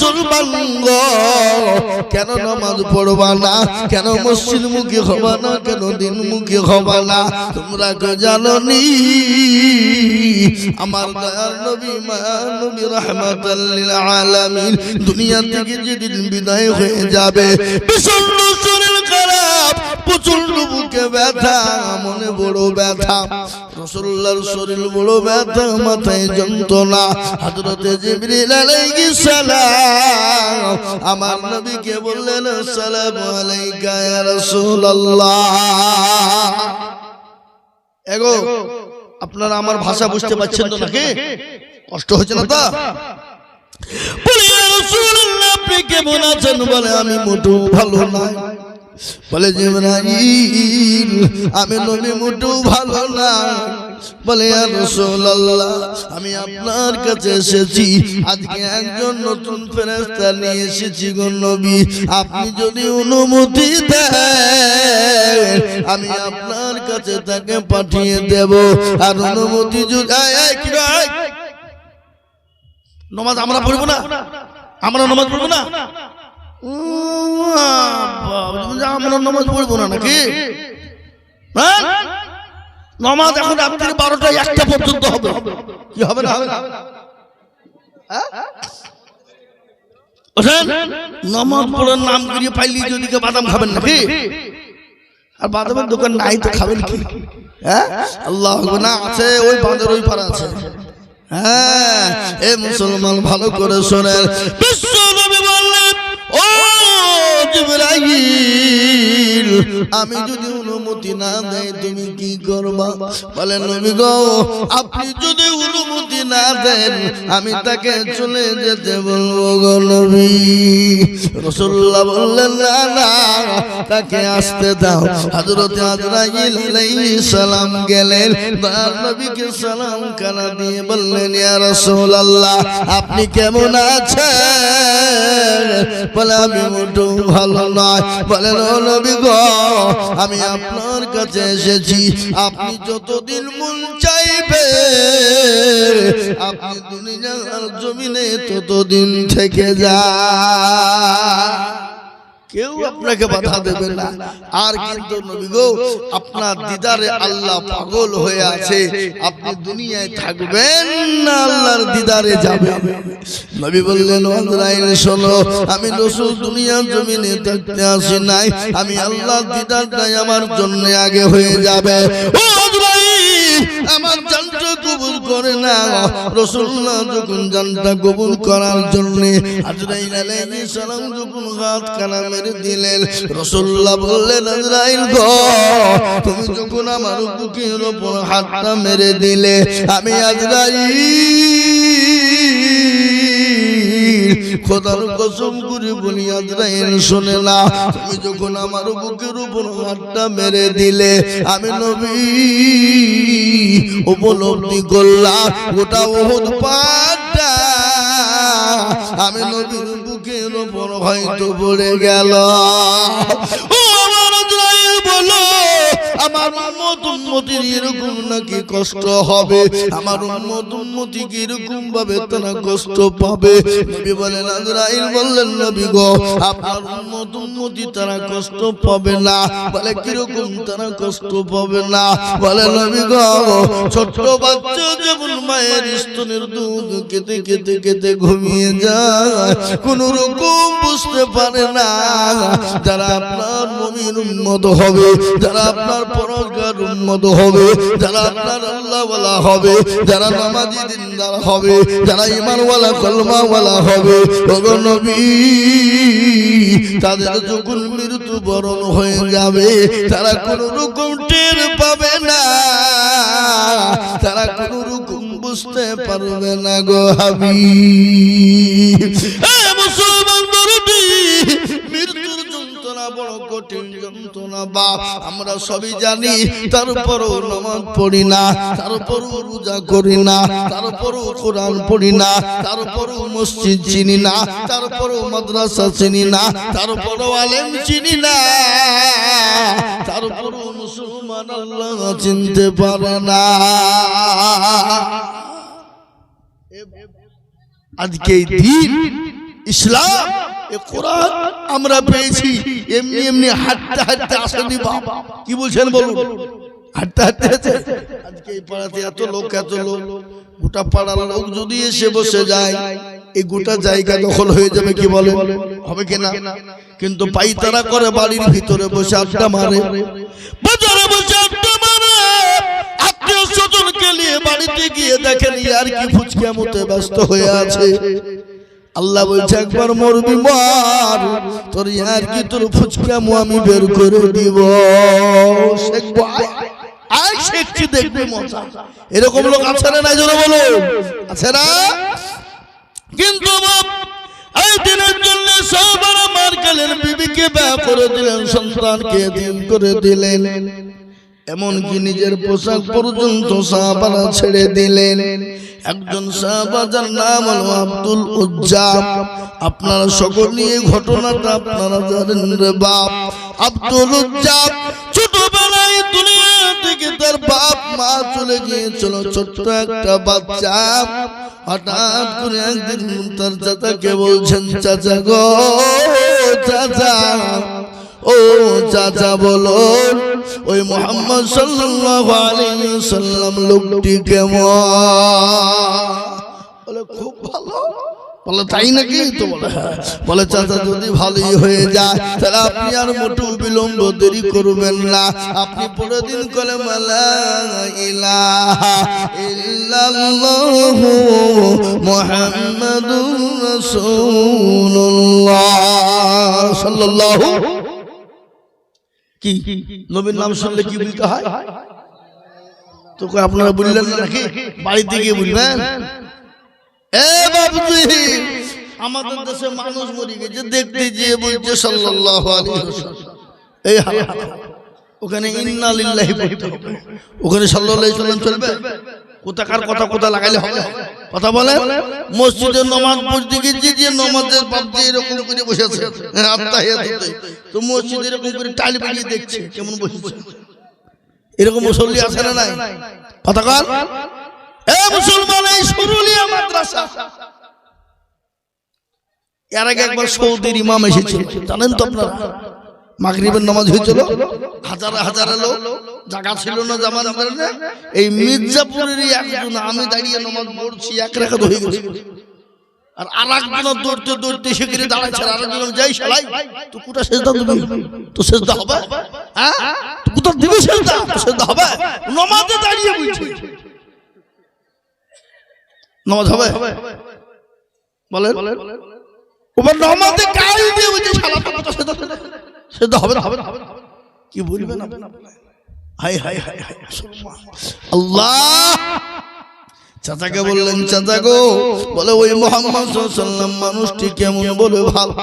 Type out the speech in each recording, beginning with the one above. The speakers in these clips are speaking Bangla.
মুসলমান গো কেন নামাজ পড়বা না কেন মসজিদ মুখী হবা না কেন দিন মুখী হবা না তোমরা কে জানো নি আমার দয়ার নবী মায়ার নবী রাহমাতাল লিল আলামিন দুনিয়া থেকে যেদিন বিদায় হয়ে যাবে বিষণ্ণ শরীর খারাপ প্রচন্ড বুকে ব্যথা মনে বড় ব্যথা রাসূলুল্লাহর শরীর বড় ব্যথা মাথায় যন্ত্রণা হযরতে জিবরিল আলাইহিস সালাম আমার নবীকে বললেন আসসালামু আলাইকা ইয়া রাসূলুল্লাহ এগো আপনারা আমার ভাষা বুঝতে পারছেন তো নাকি কষ্ট হচ্ছে না তো বলে ইয়া রাসূলুল্লাহ আপনি কেমন আছেন বলে আমি মোটেও ভালো নাই বলে জিবরাইল আমি নবী মোটেও ভালো না বলে ইয়া রাসূলুল্লাহ আমি আপনার কাছে এসেছি আজকে একজন নতুন ফেরেশতা নিয়ে এসেছি গো নবী আপনি যদি অনুমতি দেন আমি আপনার কাছে তাকে পাঠিয়ে দেব আর অনুমতি যদি নামাজ আমরা পড়ব না আমরা নামাজ পড়ব না আমরা নামাজ পড়বো না নাকি নামাজ এখন রাত্রি 12টা 1টা পর্যন্ত হবে কি হবে না হবে না নামাজ পড়ার নাম করিয়ে পাইলি যদি বাদাম খাবেন নাকি আর বাদামের দোকান নাই তো খাবেন কি হ্যাঁ আল্লাহ না আছে ওই বাঁধের ওই পাড়া আছে হ্যাঁ এ মুসলমান ভালো করে শোনেন বিশ্ব নবী বললেন ও জিবরাইল আমি যদি অনুমতি না দেই তুমি কি করবা বলে নবী গো আপনি যদি অনুমতি না দেন আমি তাকে চলে যেতে বলবো গো নবী রাসূলুল্লাহ বললেন না না তাকে আসতে দাও হযরত আজরাইল আলাইহিস সালাম গেলেন নবীকে সালাম কানা দিয়ে বললেন ইয়া রাসূলুল্লাহ আপনি কেমন আছেন বলে আমি মোটেও ভালো নয় বলেন ও নবী গো আমি আপনার কাছে এসেছি আপনি যতদিন মন চাইবে আপনি দুনিয়ার জমিনে ততদিন থেকে যান কেউ আপনাকে বাধা দেবে না আর কিন্তু নবী গো আপনার দিদারে আল্লাহ পাগল হয়ে আছে আপনি দুনিয়ায় থাকবেন না আল্লাহর দিদারে যাবেন নবী বললেন আজরাইল শোনো আমি রাসূল দুনিয়ার জমিনে থাকতে আসি নাই আমি আল্লাহর দিদারটাই আমার জন্য আগে হয়ে যাবে ও আজরাইল আমার জানটা কবুল করে না রাসূলুল্লাহ যখন জানটা কবুল করার জন্য আজরাইল আলাইহিস সালাম যখন হাত কানা দিলেন রাসূলুল্লাহ বললেন আজরাইল গো তুমি যখন আমার বুকের উপর হাতটা মেরে দিলে আমি আজরাইল খোদার কসম করে বলি আজরাইল শুনে না তুমি যখন আমার বুকের উপর হাতটা মেরে দিলে আমি নবী উপলব্ধি করলাম গোটা উহুদ পাহাড়টা আমি নবীর বুকের উপর হয়তো পড়ে গেল ও আমার আজরাইল বলো আমার উম্মতির এরকম নাকি কষ্ট হবে আমার উম্মতি কি এরকম ভাবে তারা কষ্ট পাবে নবী বলেন আজরাইল বললেন নবী গো আপনার উম্মতি তারা কষ্ট পাবে না বলে কিরকম তারা কষ্ট পাবে না বলে নবী গো ছোট বাচ্চা যেমন মায়ের স্তনের দুধ খেতে খেতে খেতে ঘুমিয়ে যায় কোন রকম বুঝতে পারে না যারা আপনার মুমিন উম্মত হবে যারা আপনার পরগার উম্মত হবে যারা আপনার আল্লাহওয়ালা হবে যারা নামাজি দিনদার হবে যারা ঈমানওয়ালা কলমাওয়ালা হবে ওগো নবী তাদের যখন মৃত্যু বরণ হয়ে যাবে তারা কোনো রকম টের পাবে না তারা কোনো রকম বুঝতে পারবে না গো হাবিব মুসলমান দরদি মৃত্যুর যন্ত্রণা বড় কঠিন যন্ত্রণা বাপ আমরা সবই জানি তারপরও নামাজ পড়ি না তারপরও রোজা করি না তারপরও কোরআন পড়ি না তারপরও মসজিদ চিনি না তারপরও মাদ্রাসা চিনি না তারপরও আলেম চিনি না তারপরও মুসলমান আল্লাহ চিনতে পারে না আজকে এই দিন ইসলাম এ কোরআন আমরা পেয়েছি এমনি এমনি হাঁটতে হাঁটতে আসেনি বাবা। কি বলছেন বলুন? হাঁটতে হাঁটতে আছে। আজকে এই পাড়াতে এত লোক গোটা পাড়ার লোক যদি এসে বসে যায় এই গোটা জায়গা দখল হয়ে যাবে। কি বলে হবে কিনা? কিন্তু পাইতারা করে বাড়ির ভিতরে বসে আড্ডা মারে, বাজারে বসে আড্ডা মারে, আত্মীয় স্বজনকে নিয়ে বাড়িতে গিয়ে দেখেন আর কি ফুচকা মতে ব্যস্ত হয়ে আছে। আল্লাহ বলছে একবার মরবি মর, তোর আর কি তোর ফুচকা মু আমি বের করে দিব। দেখবে মজা। এরকম লোক আছে না নাই জোরে বলো? আছে না? কিন্তু এই দিনের জন্য সবার মার গেলেন, বিবিকে ব্যয় করে দিলেন, সন্তানকে দিন করে দিলেন, এমনকি নিজের পোশাক পর্যন্ত সাহাবারা ছেড়ে দিলেন। একজন সাহাবা যার নাম হলো আব্দুল উজ্জা। আপনারা সকলে এই ঘটনাটা আপনারা জানেন রে বাপ। আব্দুল উজ্জা ছোটবেলায় দুনিয়া থেকে তার বাপ মা চলে গিয়েছিল, ছোট্ট একটা বাচ্চা। হঠাৎ করে একদিন তার চাচাকে বলছেন, চাচা গো চাচা, ও চাচা বলো ওই মুহাম্মদ সাল্লাল্লাহু আলাইহি ওয়াসাল্লাম লোকটি কেমন? বলে খুব ভালো। বলে তাই নাকি? তো বলে চাচা যদি ভালোই হয়ে যায় তাহলে আপনি আর মোটু বিলম্ব দেরি করবেন না, আপনি পড়ে দিন কালেমা লা ইলাহা ইল্লাল্লাহু মুহাম্মাদুর রাসূলুল্লাহ সাল্লাল্লাহু। কি নবীর নাম শুনলে কি বলতে হয়? তো আপনারা বললেন না নাকি? বাড়িতে গিয়ে বলবেন। এ বাবুজি, আমাদের দেশে মানুষ মরে গেছে, দেখতে গিয়ে বলছে সাল্লাল্লাহু আলাইহি ওয়াসাল্লাম, এই ওখানে ইন্না লিল্লাহি পড়তে হবে, ওখানে সাল্লাল্লাহু আলাইহি ওয়াসাল্লাম চলবে? কোথাকার কথা কোথা লাগাইলে হবে? কথা বলে মসজিদে নামাজ পড়তে গিয়ে যে নামাজের বাপ যে এরকম করে বসে আছে, তো মসজিদে এরকম করে টালি বাজিয়ে দেখছে কেমন বসেছে। এরকম মুসল্লি আছে না নাই? কথা কর। এ মুসলমান, এই শুরুলিয়া মাদ্রাসা এর আগে একবার সৌদির ইমাম এসেছিল, জানেন তো আপনারা? মাগরিবের নামাজ হয়েছিল, হাজার হাজার লোক, জায়গা ছিল না জামাত। এই মির্জাপুরেরই একজন, আমি দাঁড়িয়ে নামাজ পড়ছি, এক রাকাত হয়ে গেছে, আর আরেকজন দৌড়তে দৌড়তে সেখানে দাঁড়াচ্ছে, আরেকজন যাই শালাই তো কোটা সেজদা দিবি, তো সেজদা হবে? হ্যাঁ, তো কোটা দিবি সেজদা, সেজদা হবে? নামাজে দাঁড়িয়ে বলছি নামাজ হবে? বলেন ওবার নামাজে গাল দিয়ে বলছে শালা তো সেজদা সেজদা হবে না, হবে না। কি বলবেন আপনারা? হায় হায় হায় হায় আল্লাহ। চাচাকে বললেন, চাচা গো, বলে ওই মুহাম্মদ সাল্লাল্লাহু আলাইহি ওয়াসাল্লাম মানুষটি কেমন? বলে ভালো।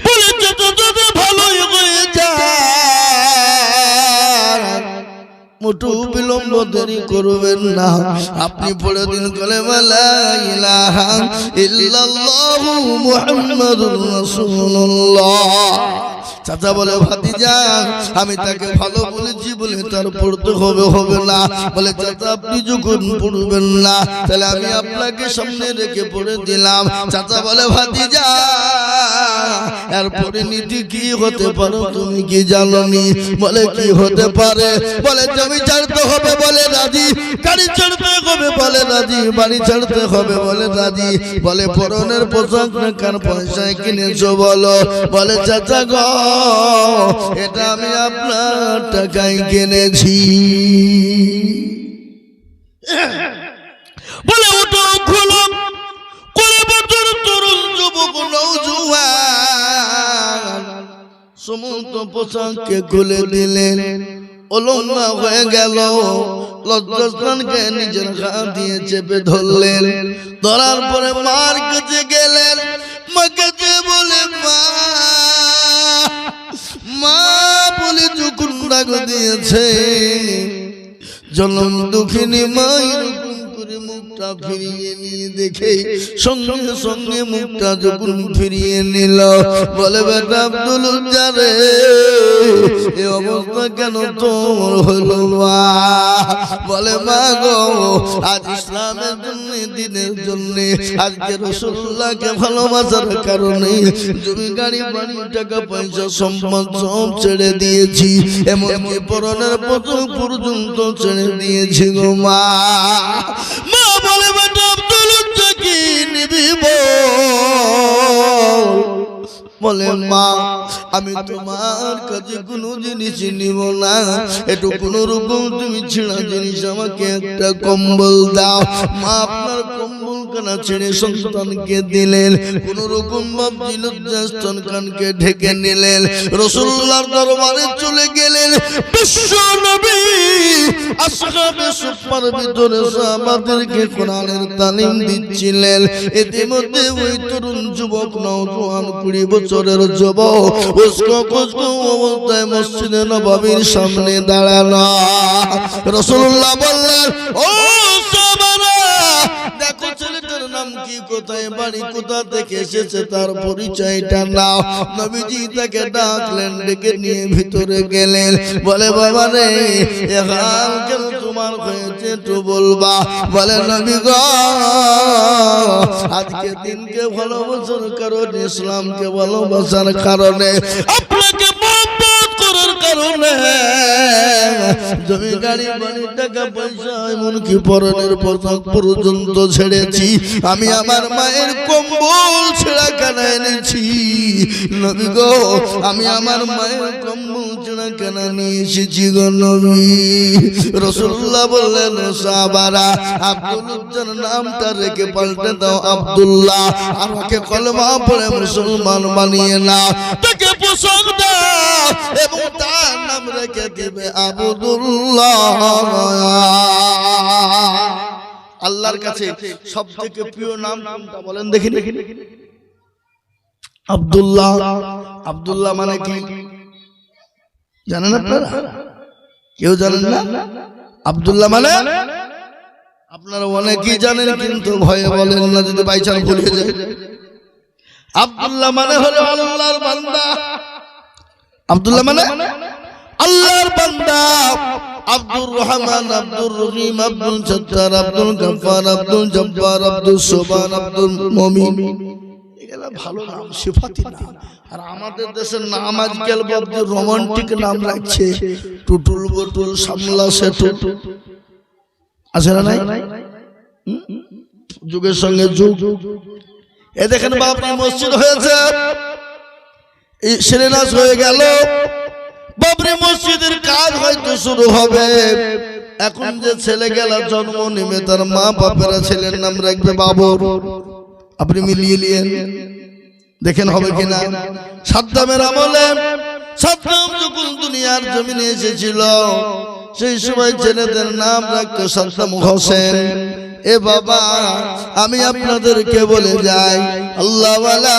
বলে চাচা যদি ভালোই হয়ে যায়, মোটু বিলম্ব দেরি করবেন না, আপনি পড়ে দিন কালেমা লা ইলাহা ইল্লাল্লাহু মুহাম্মাদুর রাসূলুল্লাহ। চাচা বলে ভাতিজা, আমি তাকে ভালো বলেছি বলে তার পড়তে হবে হবে না। বলে চাচা আপনি যখন পড়বেন না তাহলে আমি আপনাকে সামনে রেখে পড়ে দিলাম। চাচা বলে ভাতিজা, এর পরিণতি কি হতে পারে তুমি কি জানোনি? বলে কি হতে পারে? বলে জমি ছাড়তে হবে, বলে রাজি। গাড়ি ছাড়তে হবে, বলে রাজি। বাড়ি ছাড়তে হবে, বলে রাজি। বলে পরনের পোশাক কার পয়সায় কিনেছো বলো? বলে চাচা গো, এটা আমি আপনার টাকায় কিনেছি। বলে ওটা খুলো, করে বছর তরুণ যুবক নওজোয়ান সমস্ত পোশাককে খুলে দিলেন, অলঙ্ঘা হয়ে গেল। লজ্জাস্থানকে নিজের হাত দিয়ে চেপে ধরলেন, ধরার পরে মার কাছে গেলেন। মা কাছে বলে মা, মা বলে যখন ডাক দিয়েছে, জনম দুঃখিনী মা এরকম করে মুখটা ফিরিয়ে নিয়ে দেখে সঙ্গে সঙ্গে মুখটা যখন ফিরিয়ে নিল বলে বেটা আব্দুল উজ্জারে এই অবস্থা কেন তোর হলো মা? বলে মা গো আজ ইসলামের জন্য দিনের জন্য আজকে রাসূলুল্লাহকে ভালোবাসার কারণে জমি গাড়ি বাড়ি টাকা পয়সা সম্পদ সব ছেড়ে দিয়েছি, এমনকি পরনের পতন পর্যন্ত ছেড়ে দিয়েছি গো মা। মা বলে বেটা আব্দুল উজ্জা কি নিবি বলে মা আমি তোমার কাছে কোনো জিনিস নিব না, একটু কোন রকম তুমি ছেঁড়া জিনিস আমাকে একটা কম্বল দাও। মা আপনার কম্বল কানা ছেড়ে সন্তানকে দিলেন, কোন রকম ভাবছিল সন্তানকে ঢেকে নিলেন, রাসূলুল্লাহর দরবারে চলে গেলেন। বিশ্ব নবী আসহাবে সুফার ভিতরে সাহাবাদেরকে কোরআনের তালিম দিচ্ছিলেন। ইতিমধ্যে ওই তরুণ যুবক নওজোয়ান 20 বছরের যুবক উস্কো অবস্থায় মসজিদে নববীর সামনে দাঁড়ানো। রাসূলুল্লাহ বললেন ও সাহাবারা দেখো ছেলেটার নাম কি, কোথায় বাড়ি, কোথা থেকে এসেছে, তার পরিচয়টা নাও। নবীজি তাকে ডাকলেন, ডেকে নিয়ে ভিতরে গেলেন। বলে বাবা রে এ হাল কেন তোমার হয়েছে একটু বলবা? বলে নবী গো আজকে দিনকে ভালোবাসার কারণে, ইসলামকে ভালোবাসার কারণে, আপনাকে মহব্বত করার কারণে জমি গাড়ি বাড়ি টাকা পয়সা এমনকি পরনের পোশাক পর্যন্ত ছেড়েছি। আমি আমার মায়ের কম্বল ছেঁড়া কেনা এনেছি নবী গো, আমি আমার মায়ের কম্বল ছেঁড়া কেনা নিয়ে এসেছি গো নবী। রাসূলুল্লাহ বললেন সাহাবারা আব্দুল উজ্জার নামটা রেখে পাল্টে দাও আব্দুল্লাহ, আমাকে কলমা পড়ে মুসলমান বানিয়ে নাও, তাকে পোশাক দাও এবং তার নাম রেখে দিবে আব্দুল্লাহ। আল্লাহর কাছে সবথেকে প্রিয় নাম কোনটা বলেন দেখি? আব্দুল্লাহ। আব্দুল্লাহ মানে কি জানেন আপনারা? কেউ জানেন না? আব্দুল্লাহ মানে আপনারা অনেকেই জানেন কিন্তু ভয়ে বলেন না, যদি বাইচান্স ভুলে যায়। আব্দুল্লাহ মানে হলো আল্লাহর বান্দা। আব্দুল্লাহ মানে আল্লাহর বান্দা। আব্দুর রহমান, আব্দুর রহিম, আব্দুল সত্তার, আব্দুল গফফার, আব্দুল জব্বার, আব্দুল সুবহান, আব্দুল মুমিন, এগুলা ভালো নাম, সিফাতি নাম। আর আমাদের দেশের নাম আজকাল বড় রোমান্টিক নাম রাখছে, টুটুল বটুল, সামলা সেতু, আছে না নাই? যুগের সঙ্গে যুগ। এ দেখেন বাবরি মসজিদ হয়েছে, এই শিলান্যাস হয়ে গেল, বাবরি মসজিদের কাজ হয়তো শুরু হবে। এখন যে ছেলে গেল জন্ম নেবে তার মা বাপেরা ছেলের নাম রাখবে বাবর। আপনি মিলিয়ে নিয়েন দেখেন হবে কিনা। সাদ্দামের আমলে, সাদ্দাম যখন দুনিয়ার জমিনে এসেছিল সেই সময় ছেলেদের নাম রাখতো সাদ্দাম হোসেন। এ বাবা আমি আপনাদেরকে বলে যাই আল্লাহওয়ালা,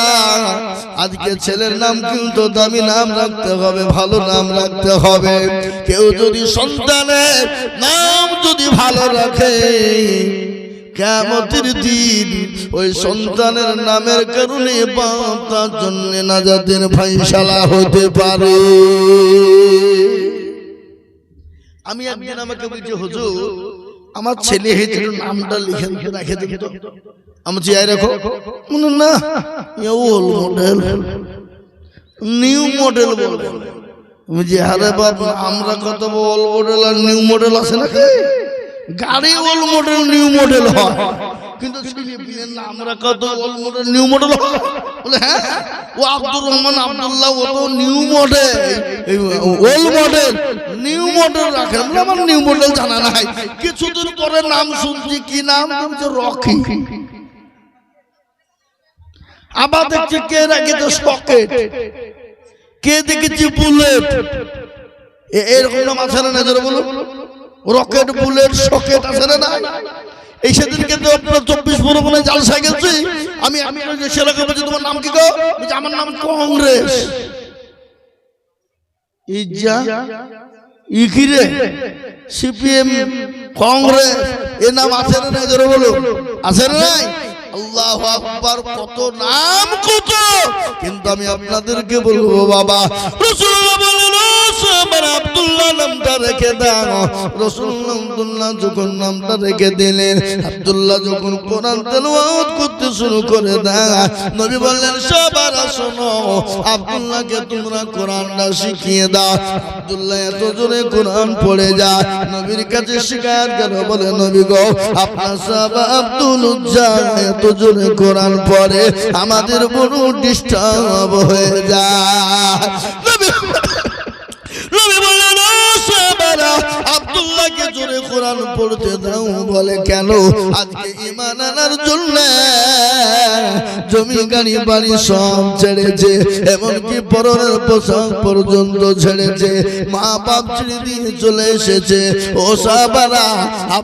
আজকে ছেলের নাম কিন্তু দামি নাম রাখতে হবে, ভালো নাম রাখতে হবে। কেউ যদি সন্তানের নাম যদি ভালো রাখে কিয়ামতের দিন ওই সন্তানের নামের কারণে বাপ তার জন্য নাজাতের ফায়সালা হতে পারে। আমি একদিন আমাকে বলছি হুজুর আমার ছেলে হয়েছে নামটা লিখে রেখে দেখে তো, আমি চেয়ে রাখো না ওল্ড মডেল নিউ মডেল বলবো। আমি যে আরে বাবা আমরা কত ওল্ড মডেল আর নিউ মডেল আছে নাকি? গাড়ি ওল্ড মডেল নিউ মডেল হয়, কিন্তু আমরা কত ওল্ড মডেল নিউ মডেল হয় বলে হ্যাঁ ও আব্দুর রহমান আব্দুল্লাহ ও তো new model, old model new model রাখেন। আমার নিউ মডেল জানা নাই। কিছুদিন পরে নাম শুনছি কি নাম, রকি। আবার দেখছি কে রেখেছে সকেট, কে দেখেছি বুলেট। এরকম নাম আছে না নজর বলো? রকেট, বুলেট, সকেট আছে না? এই সেদিনকে তো আপনার 24 পরগনায় জালসা গেছি আমি, ছেলেকে বলছি তোমার নাম কি গো? আমার নাম কংগ্রেস। ইজা ইকিরে সিপিএম কংগ্রেস, এ নাম আছে না নাই? জোরে বলো, আছে না নাই? আল্লাহু আকবার, কত নাম কত। কিন্তু আমি আপনাদেরকে বলবো বাবা, রাসূলুল্লাহ বলেন সাহাবারা আব্দুল্লাহ নামটা রেখে দাও। রাসূলুল্লাহ আব্দুল্লাহ যখন নামটা রেখে দিলেন, আব্দুল্লাহ যখন কোরআন তেলাওয়াত করতে শুরু করে দেয়, নবী বললেন সাহাবারা শোনো, আব্দুল্লাহকে তোমরা কোরআনটা শিখিয়ে দাও। আব্দুল্লাহ এত জোরে কোরআন পড়ে যায়, নবীর কাছে শিকার করে বলে নবী গো, আপনার সাহাবা আব্দুল উজ্জা এত জোরে কোরআন পড়ে আমাদের বড় ডিস্টার্ব হয়ে যায়। নবী বললেন সাহাবারা আব্দুল্লাহকে জোরে কোরআন পড়তে দাও। বলে কেন? আজকে ঈমান আনার জন্য জমি গাড়ি বাড়ি সব ছেড়েছে, এমনকি পরনের পোশাক পর্যন্ত ছেড়েছে, মা বাপ ছেড়ে দিয়ে চলে এসেছে। ও সাহাবারা